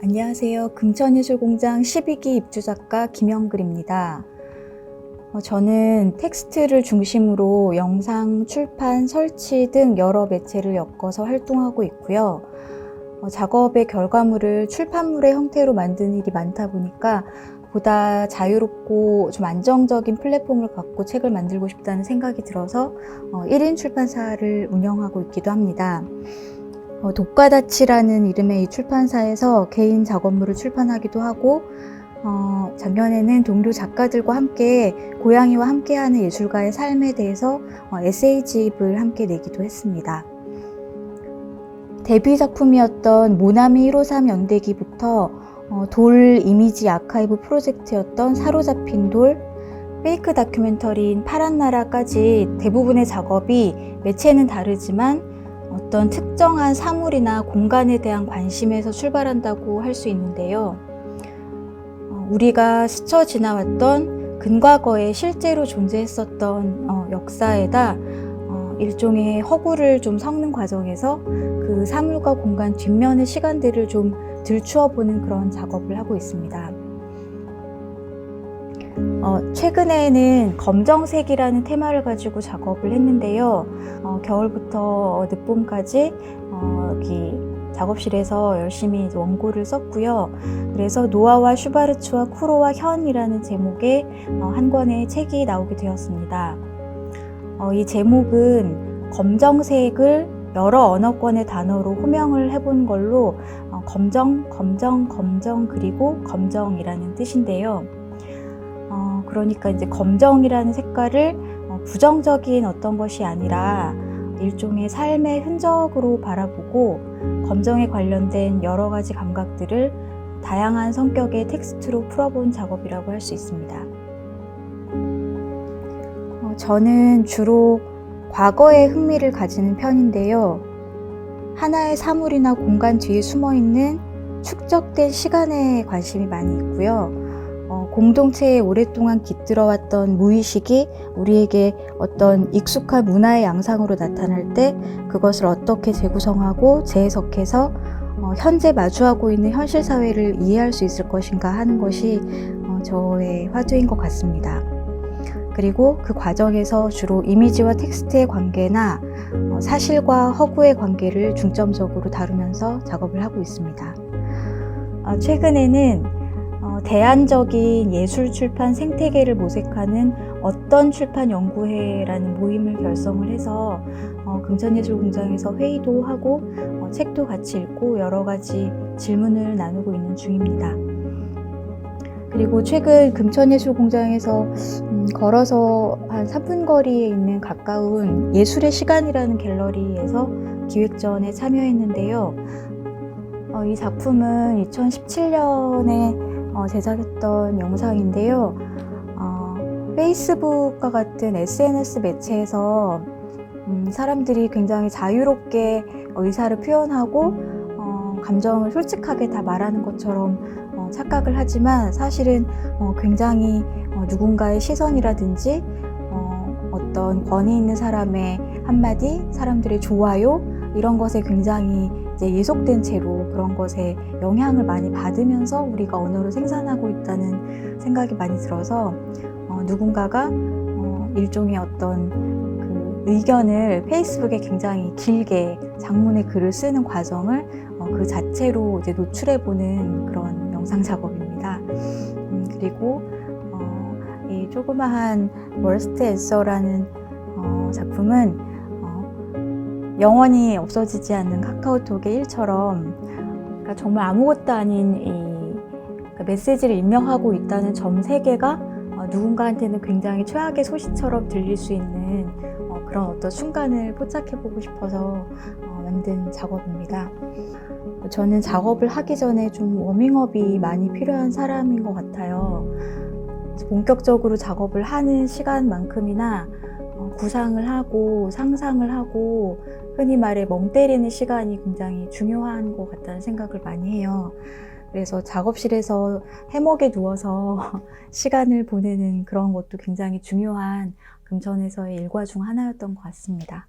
안녕하세요. 금천예술공장 12기 입주작가 김영글입니다. 저는 텍스트를 중심으로 영상, 출판, 설치 등 여러 매체를 엮어서 활동하고 있고요. 작업의 결과물을 출판물의 형태로 만드는 일이 많다 보니까 보다 자유롭고 좀 안정적인 플랫폼을 갖고 책을 만들고 싶다는 생각이 들어서 1인 출판사를 운영하고 있기도 합니다. 독가다치라는 이름의 이 출판사에서 개인 작업물을 출판하기도 하고 작년에는 동료 작가들과 함께 고양이와 함께하는 예술가의 삶에 대해서 에세이집을 함께 내기도 했습니다. 데뷔 작품이었던 모나미 153 연대기부터 돌 이미지 아카이브 프로젝트였던 사로잡힌 돌, 페이크 다큐멘터리인 파란 나라까지 대부분의 작업이 매체는 다르지만 어떤 특정한 사물이나 공간에 대한 관심에서 출발한다고 할 수 있는데요. 우리가 스쳐 지나왔던 근과거에 실제로 존재했었던 역사에다 일종의 허구를 좀 섞는 과정에서 그 사물과 공간 뒷면의 시간들을 좀 들추어 보는 그런 작업을 하고 있습니다. 최근에는 검정색이라는 테마를 가지고 작업을 했는데요. 겨울부터 늦봄까지 여기 작업실에서 열심히 원고를 썼고요. 그래서 노아와 슈바르츠와 쿠로와 현이라는 제목의 한 권의 책이 나오게 되었습니다. 이 제목은 검정색을 여러 언어권의 단어로 호명을 해본 걸로 검정 그리고 검정이라는 뜻인데요. 그러니까 이제 검정이라는 색깔을 부정적인 어떤 것이 아니라 일종의 삶의 흔적으로 바라보고 검정에 관련된 여러 가지 감각들을 다양한 성격의 텍스트로 풀어본 작업이라고 할 수 있습니다. 저는 주로 과거에 흥미를 가지는 편인데요. 하나의 사물이나 공간 뒤에 숨어있는 축적된 시간에 관심이 많이 있고요. 공동체에 오랫동안 깃들어왔던 무의식이 우리에게 어떤 익숙한 문화의 양상으로 나타날 때 그것을 어떻게 재구성하고 재해석해서 현재 마주하고 있는 현실 사회를 이해할 수 있을 것인가 하는 것이 저의 화두인 것 같습니다. 그리고 그 과정에서 주로 이미지와 텍스트의 관계나 사실과 허구의 관계를 중점적으로 다루면서 작업을 하고 있습니다. 최근에는 대안적인 예술 출판 생태계를 모색하는 어떤 출판 연구회라는 모임을 결성을 해서 금천예술공장에서 회의도 하고 책도 같이 읽고 여러 가지 질문을 나누고 있는 중입니다. 그리고 최근 금천예술공장에서 걸어서 한 3분 거리에 있는 가까운 예술의 시간이라는 갤러리에서 기획전에 참여했는데요. 이 작품은 2017년에 제작했던 영상인데요. 페이스북과 같은 SNS 매체에서 사람들이 굉장히 자유롭게 의사를 표현하고 감정을 솔직하게 다 말하는 것처럼 착각을 하지만 사실은 굉장히 누군가의 시선이라든지 어떤 권위 있는 사람의 한마디, 사람들의 좋아요 이런 것에 굉장히 이제 예속된 채로 그런 것에 영향을 많이 받으면서 우리가 언어를 생산하고 있다는 생각이 많이 들어서 누군가가 일종의 어떤 그 의견을 페이스북에 굉장히 길게 장문의 글을 쓰는 과정을 그 자체로 이제 노출해보는 그런 영상 작업입니다. 그리고 이 조그마한 Worst Answer라는 작품은 영원히 없어지지 않는 카카오톡의 일처럼 그러니까 정말 아무것도 아닌 그러니까 메시지를 입력하고 있다는 점 3개가 누군가한테는 굉장히 최악의 소식처럼 들릴 수 있는 그런 어떤 순간을 포착해보고 싶어서 만든 작업입니다. 저는 작업을 하기 전에 좀 워밍업이 많이 필요한 사람인 것 같아요. 본격적으로 작업을 하는 시간만큼이나 구상을 하고 상상을 하고 흔히 말해 멍 때리는 시간이 굉장히 중요한 것 같다는 생각을 많이 해요. 그래서 작업실에서 해먹에 누워서 시간을 보내는 그런 것도 굉장히 중요한 금천에서의 일과 중 하나였던 것 같습니다.